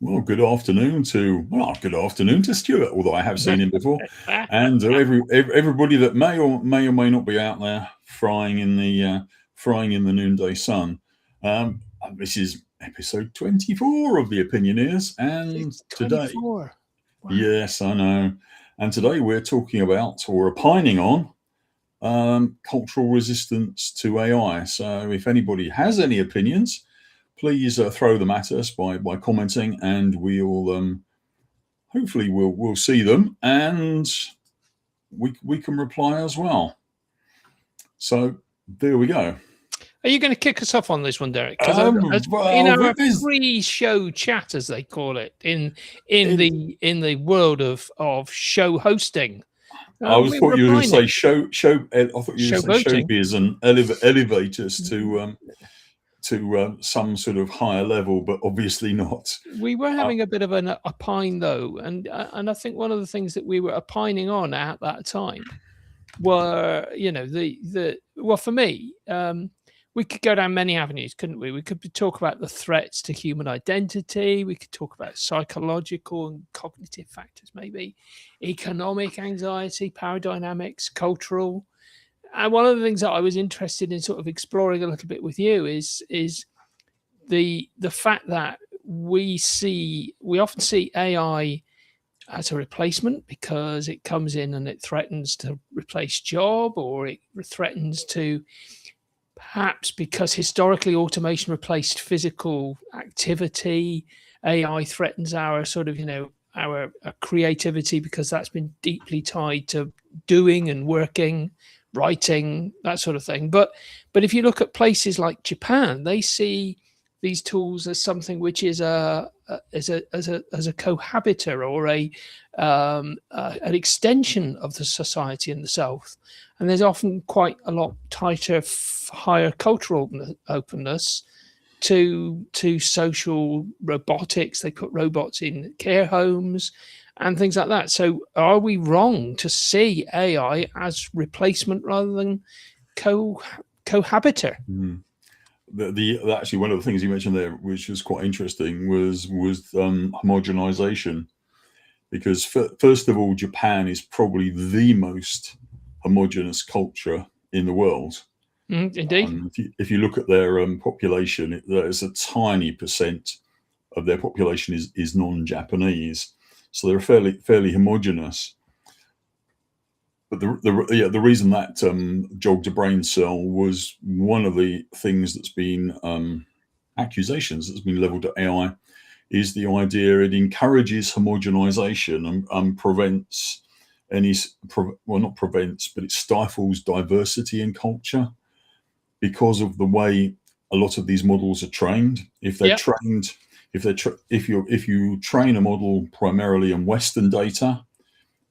Well, good afternoon to Stuart, although I have seen him before, and everybody that may or may not be out there frying in the noonday sun. This is episode 24 of the Opinioneers, and It's 24. Wow. Yes, I know. And today we're talking about or opining on cultural resistance to AI. So, if anybody has any opinions, please throw them at us by commenting, and we'll hopefully we'll see them, and we can reply as well. So there we go. Are you going to kick us off on this one, Derek? Because in our pre-show chat, as they call it, in the world of show hosting. I thought you were going to say show. I thought you were going to say showbiz and elevators to some sort of higher level, but obviously not. We were having a bit of an opine though, and I think one of the things that we were opining on at that time were, well, for me, we could go down many avenues, couldn't we? We could talk about the threats to human identity. We could talk about psychological and cognitive factors, maybe economic anxiety, power dynamics, cultural. And one of the things that I was interested in sort of exploring a little bit with you is the fact that we often see AI as a replacement because it comes in and it threatens to replace job, or it threatens to, perhaps because historically automation replaced physical activity, AI threatens our sort of, our creativity, because that's been deeply tied to doing and working, writing, that sort of thing. But if you look at places like Japan, they see these tools as something which is a cohabiter, or an extension of the society in the South. And there's often quite a lot tighter, higher cultural openness to social robotics. They put robots in care homes and things like that. So are we wrong to see AI as replacement rather than cohabiter? Actually, one of the things you mentioned there, which was quite interesting, was homogenization. Because first of all, Japan is probably the most homogenous culture in the world. Indeed. If you look at their population, there's a tiny percent of their population is non-Japanese. So they're fairly homogenous. But the reason that jogged a brain cell was one of the things that's been accusations that's been leveled at AI is the idea it encourages homogenization and prevents not prevents, but it stifles diversity in culture because of the way a lot of these models are trained. If they're trained, if you train a model primarily on Western data,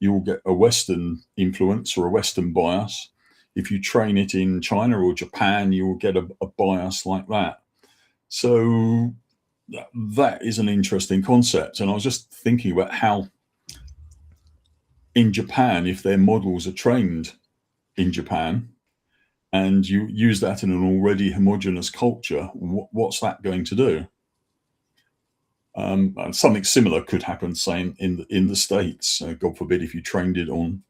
you will get a Western influence or a Western bias. If you train it in China or Japan, you will get a bias like that. So that is an interesting concept. And I was just thinking about how in Japan, if their models are trained in Japan and you use that in an already homogenous culture, what's that going to do? Something similar could happen, say, in the States. God forbid if you trained it on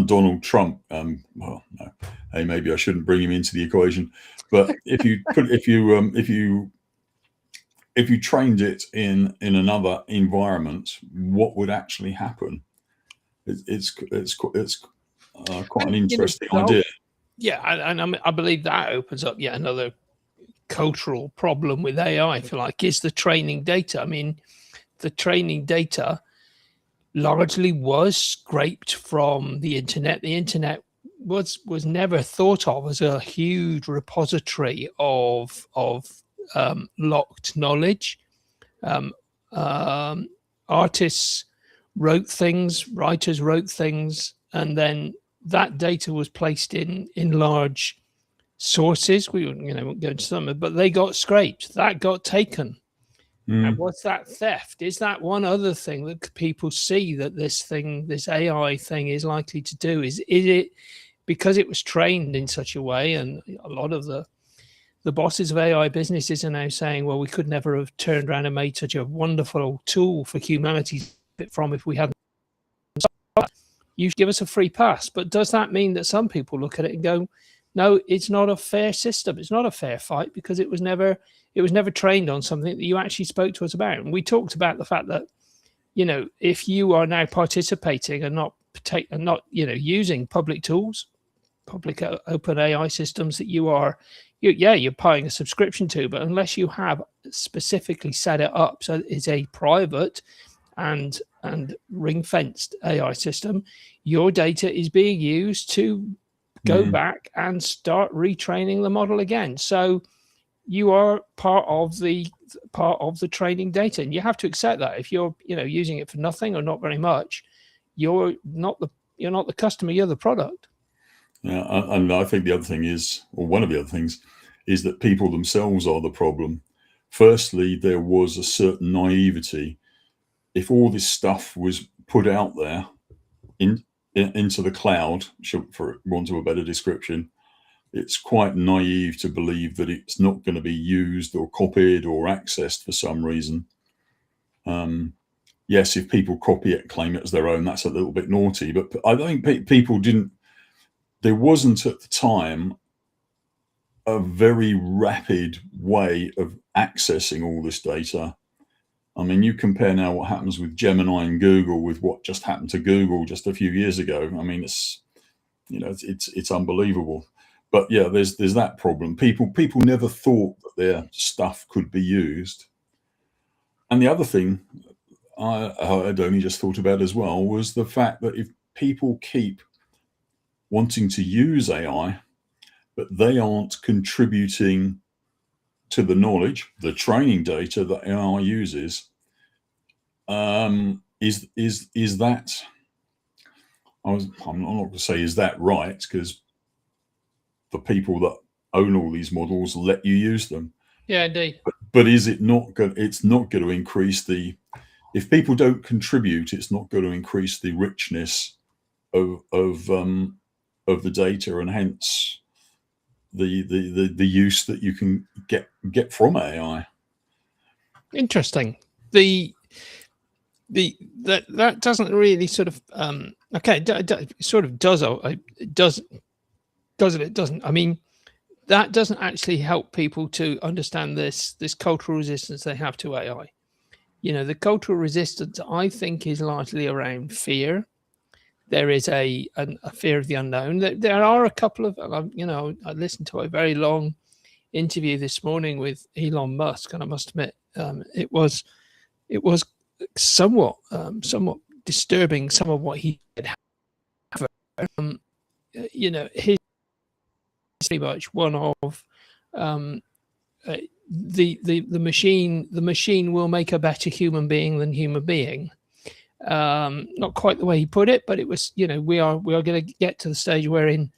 Donald Trump. Well, no. Hey, maybe I shouldn't bring him into the equation. But if you trained it in another environment, what would actually happen? It's quite an interesting idea. Yeah, and I believe that opens up yet another cultural problem with AI, if you like, is the training data. I mean, the training data largely was scraped from the internet. The internet was never thought of as a huge repository of locked knowledge. Artists wrote things, writers wrote things, and then that data was placed in large sources. We won't go into some, but they got scraped. That got taken. And what's that theft? Is that one other thing that people see that this AI thing is likely to do? Is it because it was trained in such a way, and a lot of the the bosses of AI businesses are now saying, well, we could never have turned around and made such a wonderful tool for humanity to benefit from if we hadn't. You should give us a free pass. But does that mean that some people look at it and go, no, it's not a fair system. It's not a fair fight because it was never trained on something that you actually spoke to us about. And we talked about the fact that, if you are now participating and not using public tools, public open AI systems that you're paying a subscription to, but unless you have specifically set it up so it's a private and ring-fenced AI system, your data is being used to go back and start retraining the model again. So you are part of the training data, and you have to accept that. If you're using it for nothing or not very much, you're not the customer, you're the product. Yeah, and I think the other thing is, or one of the other things, is that people themselves are the problem. Firstly, there was a certain naivety. If all this stuff was put out there into the cloud, for want of a better description, it's quite naive to believe that it's not going to be used or copied or accessed for some reason. Yes, if people copy it, claim it as their own, that's a little bit naughty. But I think people didn't. There wasn't at the time a very rapid way of accessing all this data. I mean, you compare now what happens with Gemini and Google with what just happened to Google just a few years ago. I mean, it's unbelievable. But yeah, there's that problem. People never thought that their stuff could be used. And the other thing I'd only just thought about as well was the fact that if people keep wanting to use AI, but they aren't contributing to the knowledge, the training data that AI uses, is that? I'm not going to say is that right, because the people that own all these models let you use them. Yeah, indeed. But is it not good? It's not going to increase if people don't contribute, it's not going to increase the richness of the data, and hence the use that you can get from AI. Interesting. That doesn't really sort of it sort of does. It does it doesn't. I mean, that doesn't actually help people to understand this cultural resistance they have to AI. The cultural resistance, I think, is largely around fear. There is a fear of the unknown. There are a couple of, I listened to a very long interview this morning with Elon Musk, and I must admit, it was somewhat disturbing, some of what he did. His pretty much one of the machine will make a better human being than human being. Not quite the way he put it, but it was, we are going to get to the stage where in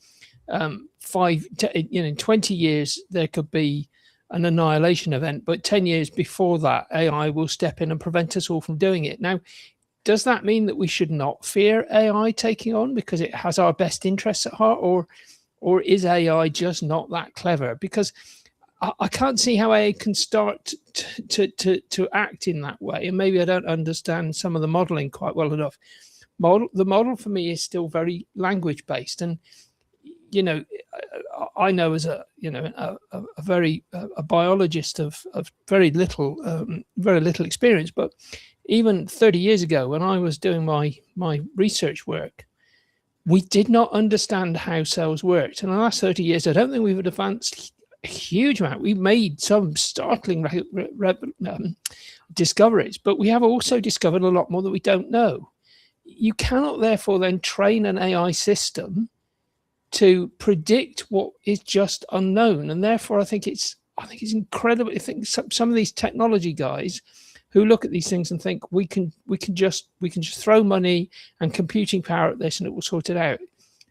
20 years there could be an annihilation event, but 10 years before that, AI will step in and prevent us all from doing it. Now, does that mean that we should not fear AI taking on because it has our best interests at heart, or is AI just not that clever? Because I can't see how AI can start to act in that way. And maybe I don't understand some of the modeling quite well enough. The model for me is still very language based. And, I know as a biologist of very little experience, but even 30 years ago when I was doing my research work, we did not understand how cells worked. And in the last 30 years, I don't think we've advanced a huge amount. We've made some startling discoveries, but we have also discovered a lot more that we don't know. You cannot therefore then train an AI system to predict what is just unknown. And therefore, I think it's incredible. I think some of these technology guys who look at these things and think we can just throw money and computing power at this and it will sort it out,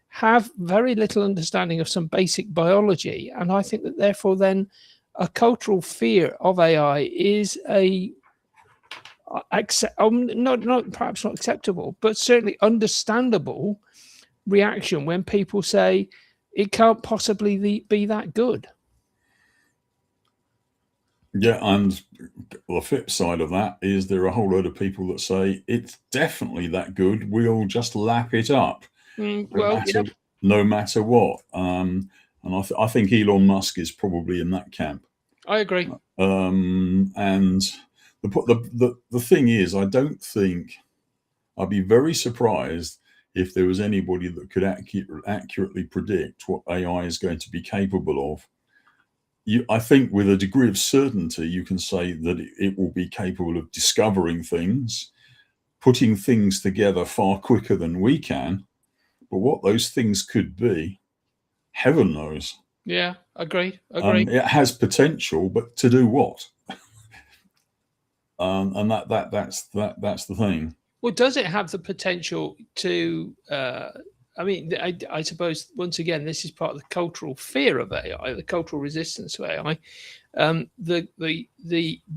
have very little understanding of some basic biology. And I think that therefore then a cultural fear of AI is perhaps not acceptable, but certainly understandable reaction when people say it can't possibly be that good. Yeah, and the flip side of that is there are a whole load of people that say it's definitely that good. We'll just lap it up, no Well, yeah, matter no matter what. And I think Elon Musk is probably in that camp. I agree. And the thing is, I don't think I'd be very surprised if there was anybody that could accurately predict what AI is going to be capable of. I think with a degree of certainty, you can say that it will be capable of discovering things, putting things together far quicker than we can. But what those things could be, heaven knows. Yeah, agree. Agree. It has potential, but to do what? And that's the thing. Well, does it have the potential to? I mean, I suppose once again, this is part of the cultural fear of AI, the cultural resistance to AI. The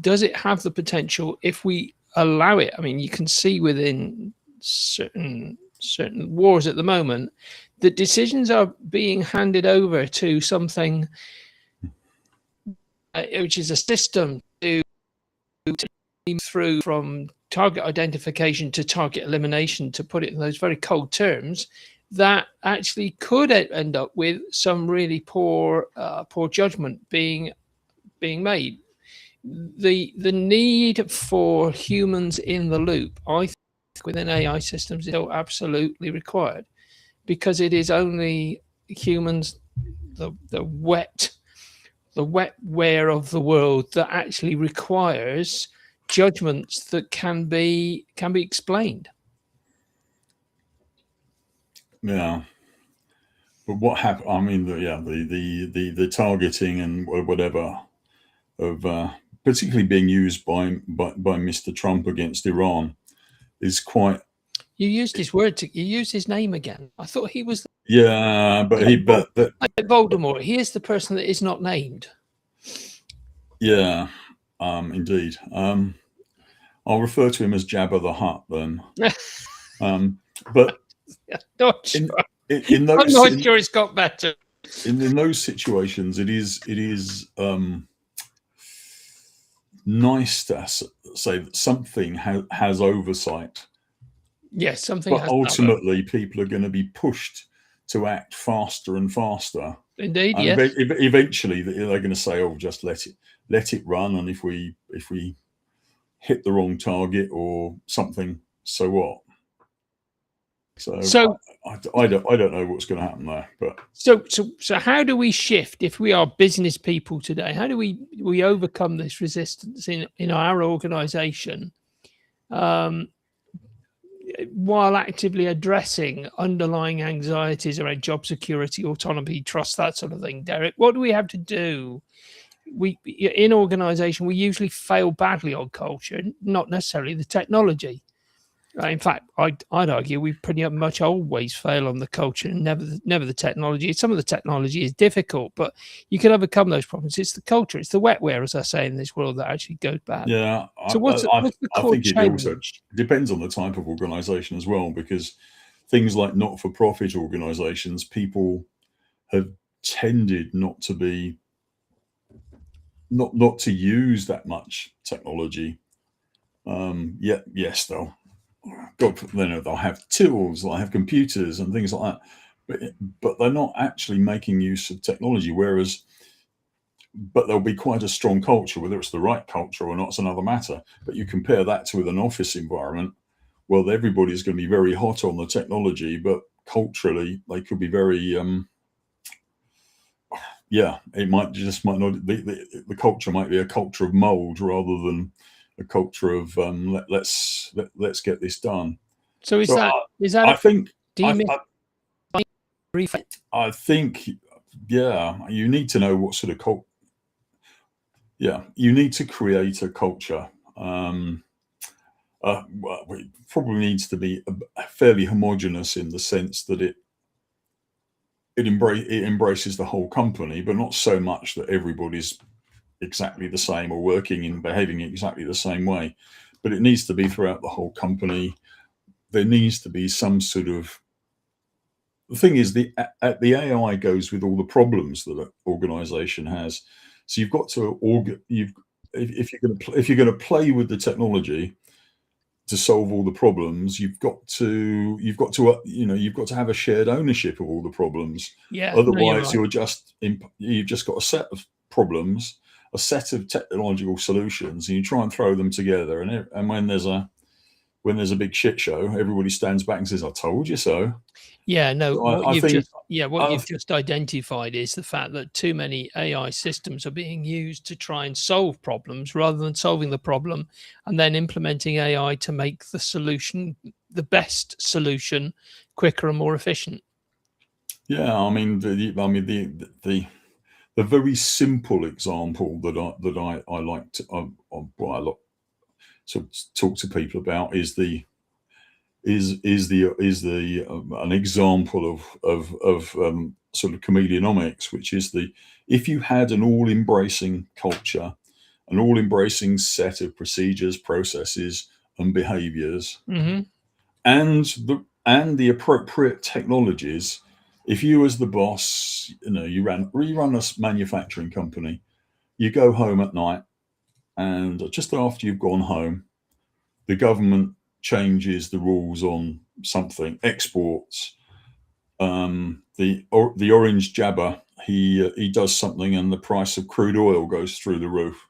does it have the potential if we allow it? I mean, you can see within certain wars at the moment that decisions are being handed over to something which is a system to through from target identification to target elimination, to put it in those very cold terms, that actually could end up with some really poor judgment being made. The need for humans in the loop, I think, within AI systems is still absolutely required, because it is only humans, the wetware of the world, that actually requires judgments that can be explained. Yeah. But what happened? I mean, the targeting and whatever of particularly being used by Mr. Trump against Iran is quite. You used his word. You used his name again. I thought he was Yeah, but Voldemort. He is the person that is not named. yeah, indeed. I'll refer to him as Jabba the Hutt then. But Not sure. in I'm those not sure it's got better. in those situations, it is nice to say that something has oversight. Yes, something But has ultimately, people are going to be pushed to act faster and faster. Indeed, And yes. eventually, they're going to say, "Oh, just let it run." And if we hit the wrong target or something, so what? So I don't know what's going to happen there. But so how do we shift if we are business people today? How do we overcome this resistance in our organization, while actively addressing underlying anxieties around job security, autonomy, trust, that sort of thing? Derek, what do we have to do? We in organization, we usually fail badly on culture, not necessarily the technology. In fact, I'd argue we pretty much always fail on the culture and never the technology. Some of the technology is difficult, but you can overcome those problems. It's the culture, it's the wetware, as I say, in this world that actually goes bad. yeah, So what's the I core think it also change? depends on the type of organisation as well, because things like not-for-profit organisations, people have tended not to be not to use that much technology. Yes, they'll have tools, they'll have computers and things like that, but they're not actually making use of technology. But there'll be quite a strong culture. Whether it's the right culture or not is another matter. But you compare that to with an office environment, well, everybody's going to be very hot on the technology, but culturally they could be very it might not the culture might be a culture of mold rather than a culture of let's get this done. So is So that I think demystifying? I think you need to know what sort of you need to create a culture. Well, it probably needs to be fairly homogenous in the sense that it embraces the whole company, but not so much that everybody's exactly the same or working and behaving exactly the same way. But it needs to be throughout the whole company. There needs to be some sort of. The thing is, the AI goes with all the problems that an organization has. So you've got to if you're going to play with the technology to solve all the problems, you've got to have a shared ownership of all the problems. Yeah, no, you're Otherwise, right. you've just got a set of problems, a set of technological solutions, and you try and throw them together. And when there's a big shit show, everybody stands back and says, "I told you so." Yeah, no, So what I you've think just identified is the fact that too many AI systems are being used to try and solve problems rather than solving the problem and then implementing AI to make the solution the best solution quicker and more efficient. yeah, I mean the very simple example that I like to what I like to talk to people about is an example of sort of chameleonomics, which is if you had an all embracing culture, an all embracing set of procedures, processes, and behaviors, Hmm. and the appropriate technologies. If you, as the boss, you run a manufacturing company, you go home at night, and just after you've gone home, the government changes the rules on something, exports. The orange jabber, he does something, and the price of crude oil goes through the roof.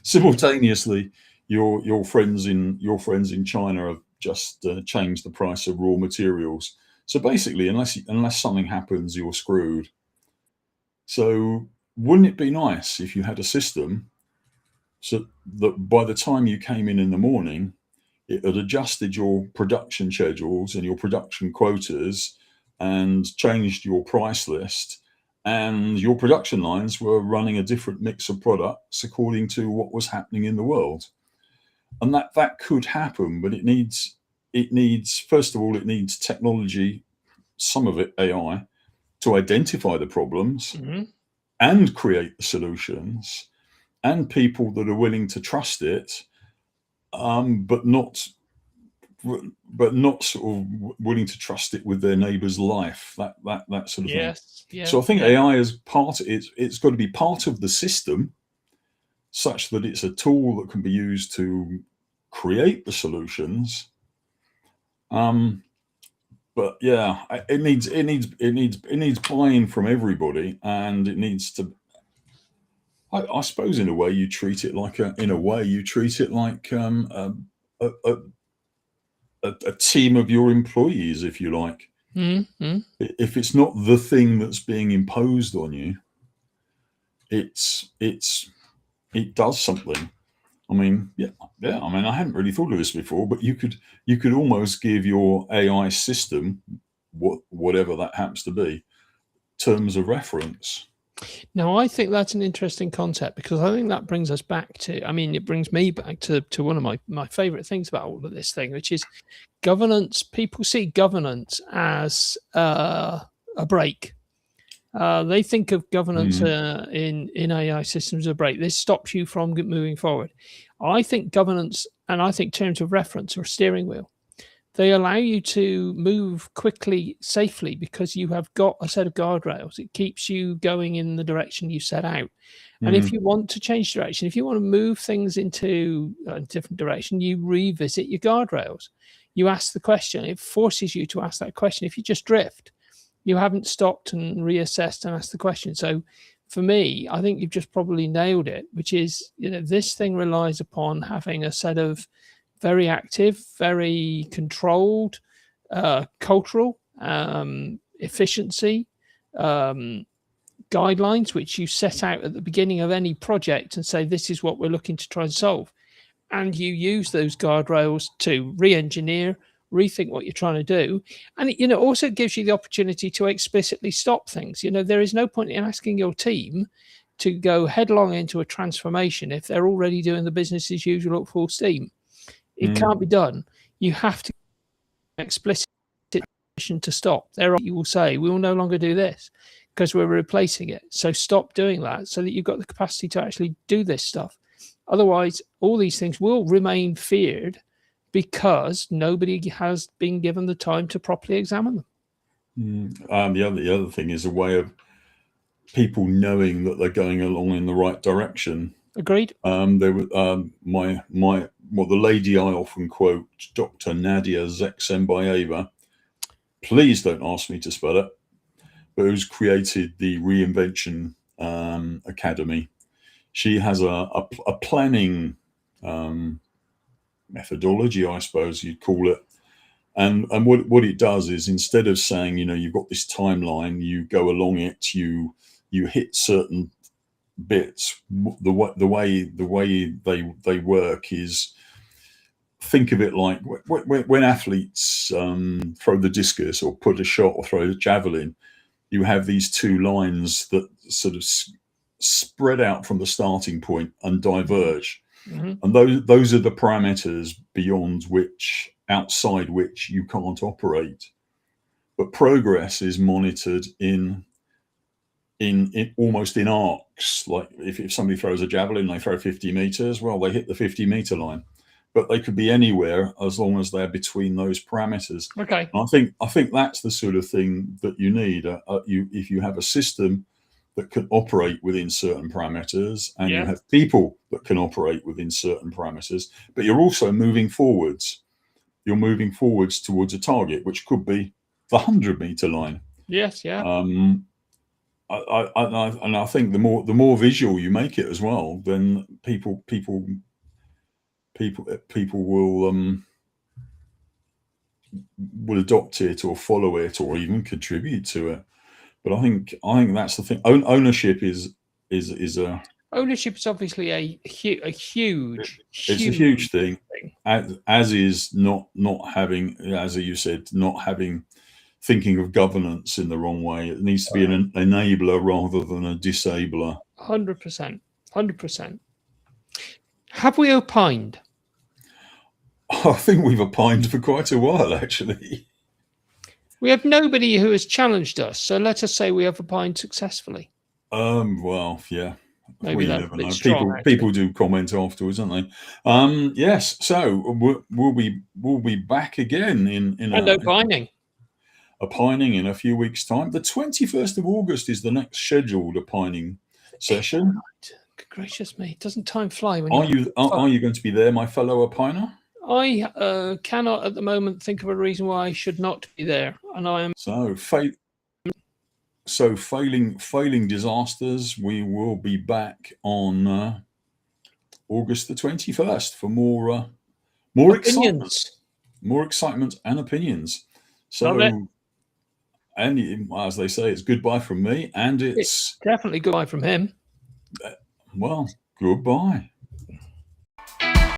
Simultaneously, your friends in China have just changed the price of raw materials. So basically, unless something happens, you're screwed. So wouldn't it be nice if you had a system so that by the time you came in the morning, it had adjusted your production schedules and your production quotas and changed your price list, and your production lines were running a different mix of products according to what was happening in the world. And that could happen, but it needs first of all, it needs technology, some of it AI, to identify the problems Hmm. and create the solutions, and people that are willing to trust it, but not sort of willing to trust it with their neighbour's life, that sort of thing. Yes, yeah, So I think yeah. AI is it's got to be part of the system, such that it's a tool that can be used to create the solutions. Um, but yeah, it needs buy-in from everybody, and it needs to. I suppose in a way you treat it like a team of your employees, if you like. Hmm. If it's not the thing that's being imposed on you, it does something. I mean, yeah. I mean, I hadn't really thought of this before, but you could almost give your AI system, whatever that happens to be, terms of reference. Now, I think that's an interesting concept because I think that brings us back to, I mean, it brings me back to one of my favorite things about all of this thing, which is governance. People see governance as a break. They think of governance Mm, in AI systems as a break. This stops you from moving forward. I think governance and I think terms of reference or steering wheel. They allow you to move quickly, safely, because you have got a set of guardrails. It keeps you going in the direction you set out. And if mm, you want to change direction, if you want to move things into a different direction, you revisit your guardrails. You ask the question. It forces you to ask that question. If you just drift, you haven't stopped and reassessed and asked the question. So for me, I think you've just probably nailed it, which is, this thing relies upon having a set of very active, very controlled, cultural efficiency um, guidelines, which you set out at the beginning of any project and say, this is what we're looking to try and solve. And you use those guardrails to re engineer, rethink what you're trying to do. And it also gives you the opportunity to explicitly stop things. There is no point in asking your team to go headlong into a transformation if they're already doing the business as usual at full steam. It mm, can't be done. You have to explicit permission to stop. There you will say, we will no longer do this because we're replacing it. So stop doing that so that you've got the capacity to actually do this stuff. Otherwise, all these things will remain feared because nobody has been given the time to properly examine them. the other thing is a way of people knowing that they're going along in the right direction. Agreed. There was the lady I often quote, Dr. Nadia Zeksembayeva. Please don't ask me to spell it, but who's created the Reinvention Academy. She has a planning methodology, I suppose you'd call it. And what it does is, instead of saying, you've got this timeline, you go along it, you hit certain bits. The way they work is, think of it like when athletes throw the discus or put a shot or throw a javelin. You have these two lines that sort of spread out from the starting point and diverge. Mm-hmm. And those are the parameters outside which you can't operate. But progress is monitored in almost in arcs. Like if somebody throws a javelin, they throw 50 meters, well, they hit the 50-meter line. But they could be anywhere as long as they're between those parameters. Okay. And I think that's the sort of thing that you need. If you have a system that can operate within certain parameters, and you have people that can operate within certain parameters, but you're also moving forwards. You're moving forwards towards a target, which could be the 100-meter line. Yes. Yeah. I think the more visual you make it as well, then people will adopt it or follow it or even contribute to it. But I think that's the thing. Ownership is a ownership is obviously a huge. It's a huge thing. As is not having, as you said, not having, thinking of governance in the wrong way. It needs to be an enabler rather than a disabler. 100%. 100%. Have we opined? I think we've opined for quite a while, actually. We have nobody who has challenged us, so let us say we have opined successfully. Well, yeah. Maybe that's never know. People do comment afterwards, don't they? Yes. So we'll be back again in opining. Opining in a few weeks' time. The 21st of August is the next scheduled opining session. Good gracious me! Doesn't time fly when are you going to be there, my fellow opiner? I cannot at the moment think of a reason why I should not be there, and I am. So failing disasters, we will be back on August the 21st for more excitement and opinions. So, and as they say, it's goodbye from me, and it's definitely goodbye from him. Well, goodbye.